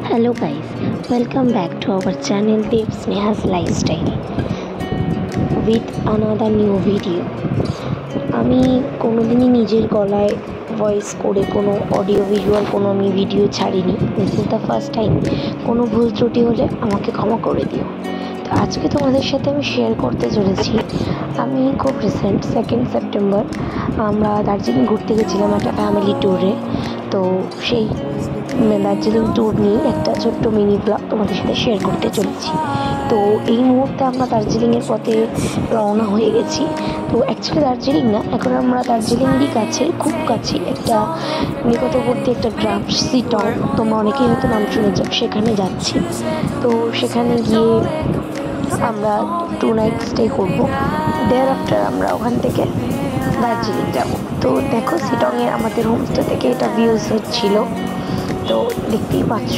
Hello guys, welcome back to our channel Dev Sneha's Lifestyle with another new video. আমি কোনোদিনই নিজের গলায় voice করে কোনো অডিও ভিজুয়াল কোনো আমি ভিডিও ছাড়িনি। This is the first time. কোনো ভুল ত্রুটি হলে আমাকে ক্ষমা করে দিও। তো আজকে তোমাদের সাথে আমি শেয়ার করতে চলেছি, আমি খুব রিসেন্ট 2nd সেপ্টেম্বর আমরা দার্জিলিং ঘুরতে গেছিলাম একটা ফ্যামিলি ট্যুরে। তো সেই দার্জিলিং ট্যুর নিয়ে একটা ছোট্ট মিনি ব্লগ তোমাদের সাথে শেয়ার করতে চলেছি। তো এই মুহূর্তে আমরা দার্জিলিংয়ের পথে রওনা হয়ে গেছি। তো অ্যাকচুয়ালি দার্জিলিং না, এখন আমরা দার্জিলিংয়েরই কাছে, খুব কাছে একটা নিকটবর্তী একটা গ্রাম সিটং, তোমরা অনেকেই হয়তো নাম শুনেছ, সেখানে যাচ্ছি। তো সেখানে গিয়ে আমরা 2 নাইট স্টে করবো। দেয়ার আফটার আমরা ওখান থেকে দার্জিলিং যাব। তো দেখো সিটংয়ে আমাদের হোমস্টে থেকে এটা ভিউজ হচ্ছিল। তো দেখতেই পাচ্ছ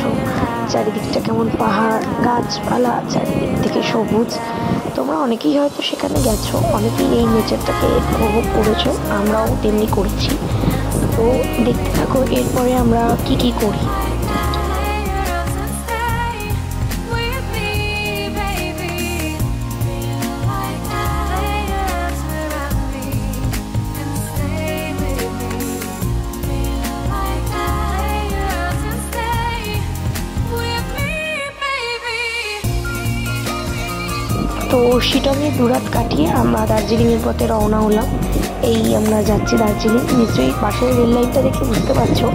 চারিদিকটা কেমন পাহাড়, গাছপালা, চারিদিক থেকে সবুজ। তোমরা অনেকেই হয়তো সেখানে গেছো, অনেকেই এই নেচারটাকে উপভোগ করেছো, আমরাও তেমনি করেছি। তো দেখতে থাকো এরপরে আমরা কি করি। তো শিটংয়ে 2 রাত কাটিয়ে আমরা দার্জিলিংয়ের পথে রওনা হলাম। এই আমরা যাচ্ছি দার্জিলিং। নিশ্চয়ই পাশের রেল লাইনটা দেখে বুঝতে পারছো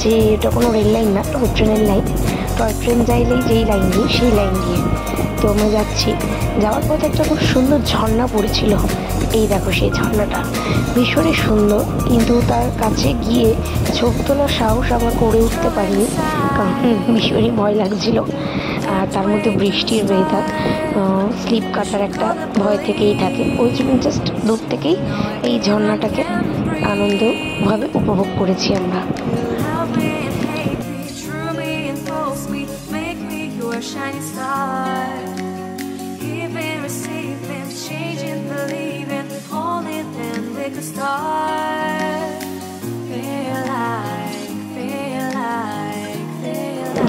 যে এটা কোনো রেল লাইন না, টয় ট্রেনের লাইন। টয় ট্রেন যাইলেই যেই লাইন দিয়ে সেই লাইন দিয়ে তো আমরা যাচ্ছি। যাওয়ার পথে একটা খুব সুন্দর ঝর্ণা পড়েছিল। এই দেখো সেই ঝর্ণাটা ভীষণই সুন্দর, কিন্তু তার কাছে গিয়ে ছবি তোলার সাহস আমরা করে উঠতে পারিনি, কারণ ভীষণই ভয় লাগছিল। আর তার মধ্যে বৃষ্টির ওয়েদার, স্লিপ কাটার একটা ভয় থেকেই থাকে। ওই জন্য জাস্ট দূর থেকেই এই ঝর্ণাটাকে আনন্দভাবে উপভোগ করেছি আমরা।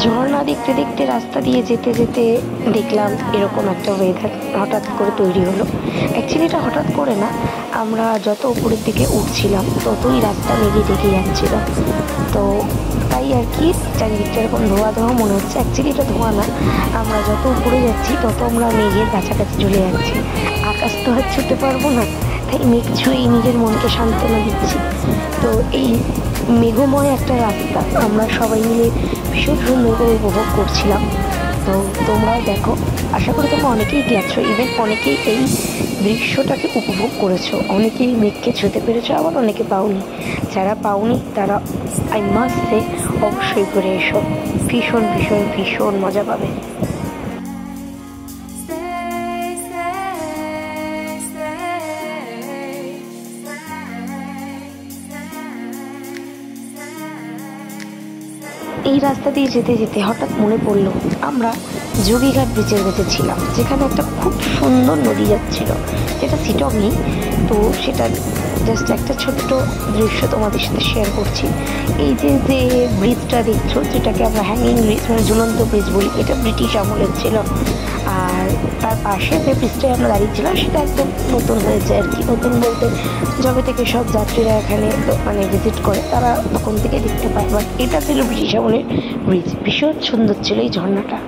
ঝর্ণা দেখতে দেখতে রাস্তা দিয়ে যেতে যেতে দেখলাম এরকম একটা ওয়েদার হঠাৎ করে তৈরি হলো। অ্যাকচুয়ালি এটা হঠাৎ করে না, আমরা যত উপরের দিকে উঠছিলাম ততই রাস্তা মেঘে ঢেকে যাচ্ছিল। তো তাই আর কি চারিদিকটা এরকম ধোয়া ধোয়া মনে হচ্ছে। অ্যাকচুয়ালি এটা ধোয়া না, আমরা যত উপরে যাচ্ছি তত আমরা মেঘের কাছাকাছি চলে যাচ্ছি। আকাশ তো আর ছুটে পারবো না, তাই মেঘ ছুঁয়েই নিজের মনকে সান্ত্বনা দিচ্ছি। তো এই মেঘময় একটা রাস্তা আমরা সবাই মিলে ভীষণ সুন্দর করে উপভোগ করছিলাম। তো তোমরাও দেখো, আশা করি তোমরা অনেকেই গেছো, ইভেন অনেকেই এই দৃশ্যটাকে উপভোগ করেছো, অনেকেই মেঘকে ছুঁতে পেরেছো, আবার অনেকে পাওনি। যারা পাওনি তারা আই মাস্ট সে অবশ্যই করে এসো, ভীষণ ভীষণ ভীষণ মজা পাবে। এই রাস্তা দিয়ে যেতে যেতে হঠাৎ মনে পড়লো আমরা যোগীঘাট ব্রিজের কাছে ছিলাম, যেখানে একটা খুব সুন্দর নদী যাচ্ছিল, যেটা সিটংই। তো সেটা জাস্ট একটা ছোট্ট দৃশ্য তোমাদের সাথে শেয়ার করছি। এই যে যে ব্রিজটা দেখছো, যেটাকে আমরা হ্যাঙ্গিং ব্রিজ মানে ঝুলন্ত ব্রিজ বলি, এটা ব্রিটিশ আমলের ছিল। আর তার পাশে যে ব্রিজটায় আমরা দাঁড়িয়েছিলাম সেটা একদম নতুন হয়েছে আর কি। নতুন বলতে যবে থেকে সব যাত্রীরা এখানে মানে ভিজিট করে তারা তখন থেকে দেখতে পায়। বাট এটা ছিল ব্রিটিশ আমলের ব্রিজ, ভীষণ সুন্দর ছিল এই ঝর্ণাটা।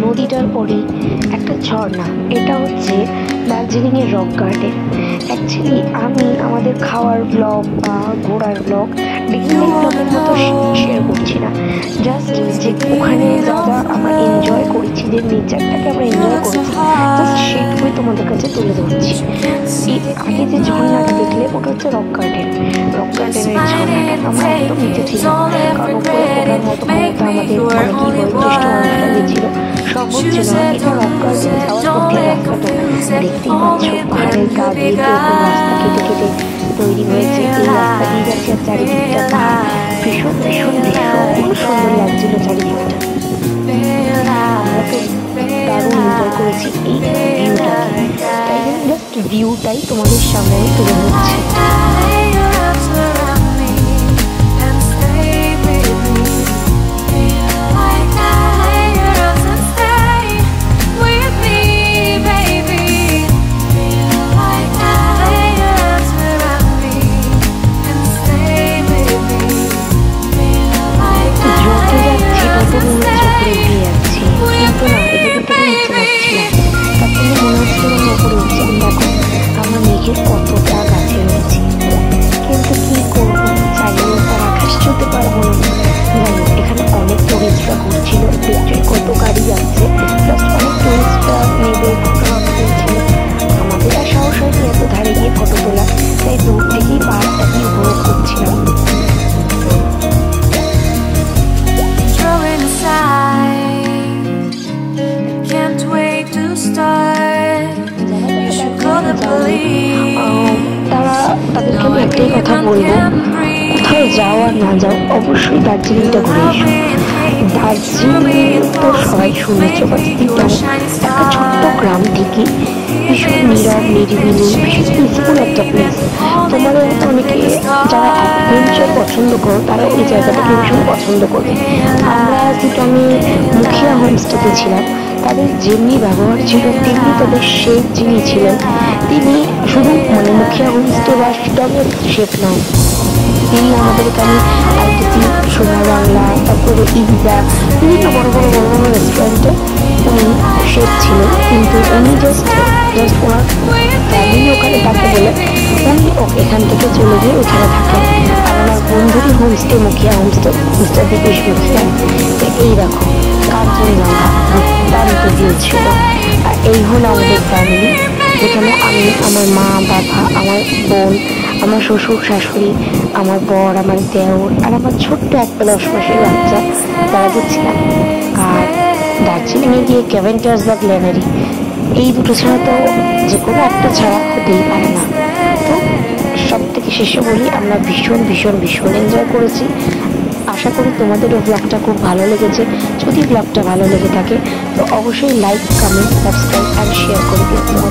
নদীটার পরেই একটা ঝর্ণা, এটা হচ্ছে দার্জিলিংয়ের রক গার্ডেন। অ্যাকচুয়ালি আমি আমাদের খাওয়ার ব্লগ বা ঘোরার ব্লগ ডেইলি ব্লগের মতো শেয়ার করছি না, জাস্ট যে ওখানে যা যা আমরা এনজয় করেছি আগে যে ঝর্ণাটা দেখলে ওটা হচ্ছে রক গার্ডেনের ঝর্ণাটা। আমরা একদম নিচে ছিলাম, কারণ উপরে ওঠার মতো ক্ষমতা আমাদের অনেকই বয়োজ্যেষ্ঠ মানুষরা গেছিল, সব হচ্ছিল না। এটা রক গার্ডেনে যাওয়ার পথে রাস্তাটা দেখতেই পাচ্ছ, পাহাড়ের গা দিয়ে এরকম রাস্তা কেটে কেটে তৈরি হয়েছে। এই রাস্তা দিয়ে যাচ্ছে আর চারিদিকটা পাহাড়, ভীষণ ভীষণ ভীষণ সুন্দর লাগছিল চারিদিকটা। আমরা তো দারুণ এনজয় করেছি এই ভিউটাকে, তাই জন্য জাস্ট ভিউটাই তোমাদের সামনে আমি তুলে ধরছি। কতটা গাছে রয়েছে, কিন্তু কি করবো, চাইলেও তার আকাশ ছুঁতে পারবো না। এখানে অনেক টুরিস্টরা ঘুরছিল, দেখছি কত গাড়ি যাচ্ছে, প্লাস অনেক টুরিস্টরা নেবে ফটো তুলছিল। আমাদের আর সাহস হয়নি এত ধারে গিয়ে ফটো তোলা, তাই দূর থেকেই পাহাড়টাকে উপভোগ করছিলাম। তাদেরকে আমি একটাই কথা বলবো, কোথাও যাও আর না যাও, অবশ্যই দার্জিলিংটা ঘুরে এসো। দার্জিলিং তো সবাই শুনেছ, বাট একটা ছোট্ট গ্রাম থেকে ভীষণ নীরব নিরিবিলি, ভীষণ পিসফুল একটা প্লেস। তোমাদের অনেকে যারা অ্যাডভেঞ্চার পছন্দ করো তারা এই জায়গাটাকে ভীষণ পছন্দ করবে। আমরা আমি মুখিয়া হোমস্টেতে ছিলাম, তাদের যেমনি ব্যবহার ছিল তেমনি তাদের শেফ যিনি ছিলেন, তিনি শুধু মুখিয়া হোমস্টে বা সুদামের শেফ নয়, তিনি আমাদের এখানে আইটিসি, সোনার বাংলা, তারপরে ইজা, বিভিন্ন বড় বড় রেস্টুরেন্টে উনি শেফ ছিলেন। কিন্তু উনি জাস্ট ওনার ফ্যামিলি ওখানে থাকে বলে উনি এখান থেকে চলে গিয়ে ওখানে থাকেন। আর আমার বন্ধুরই হোমস্টে মুখিয়া হোমস্টে, মিস্টার দীপেশ মুখিয়া। তো এই দেখো কাঞ্চনজঙ্ঘা দুর্দান্ত ভিউ ছিল। আর এই হলো আমাদের ফ্যামিলি, যেখানে আমি, আমার মা, বাবা, আমার বোন, আমার শ্বশুর শাশুড়ি, আমার বর, আমার দেওর আর আমার ছোট্ট একটা 10 মাসের বাচ্চা তারা দেখছিলাম। আর দার্জিলিংয়ে গিয়ে ক্যাভেন্টার্স বা গ্ল্যানারি, এই দুটো ছাড়া তো যে কোনো একটা ছাড়া হতেই পারে না। তো সব থেকে শেষে বলি, আমরা ভীষণ ভীষণ ভীষণ এনজয় করেছি। আশা করি তোমাদেরও ব্লগটা খুব ভালো লেগেছে। যদি ব্লগটা ভালো লেগে থাকে তো অবশ্যই like, comment, subscribe and share করে দিও।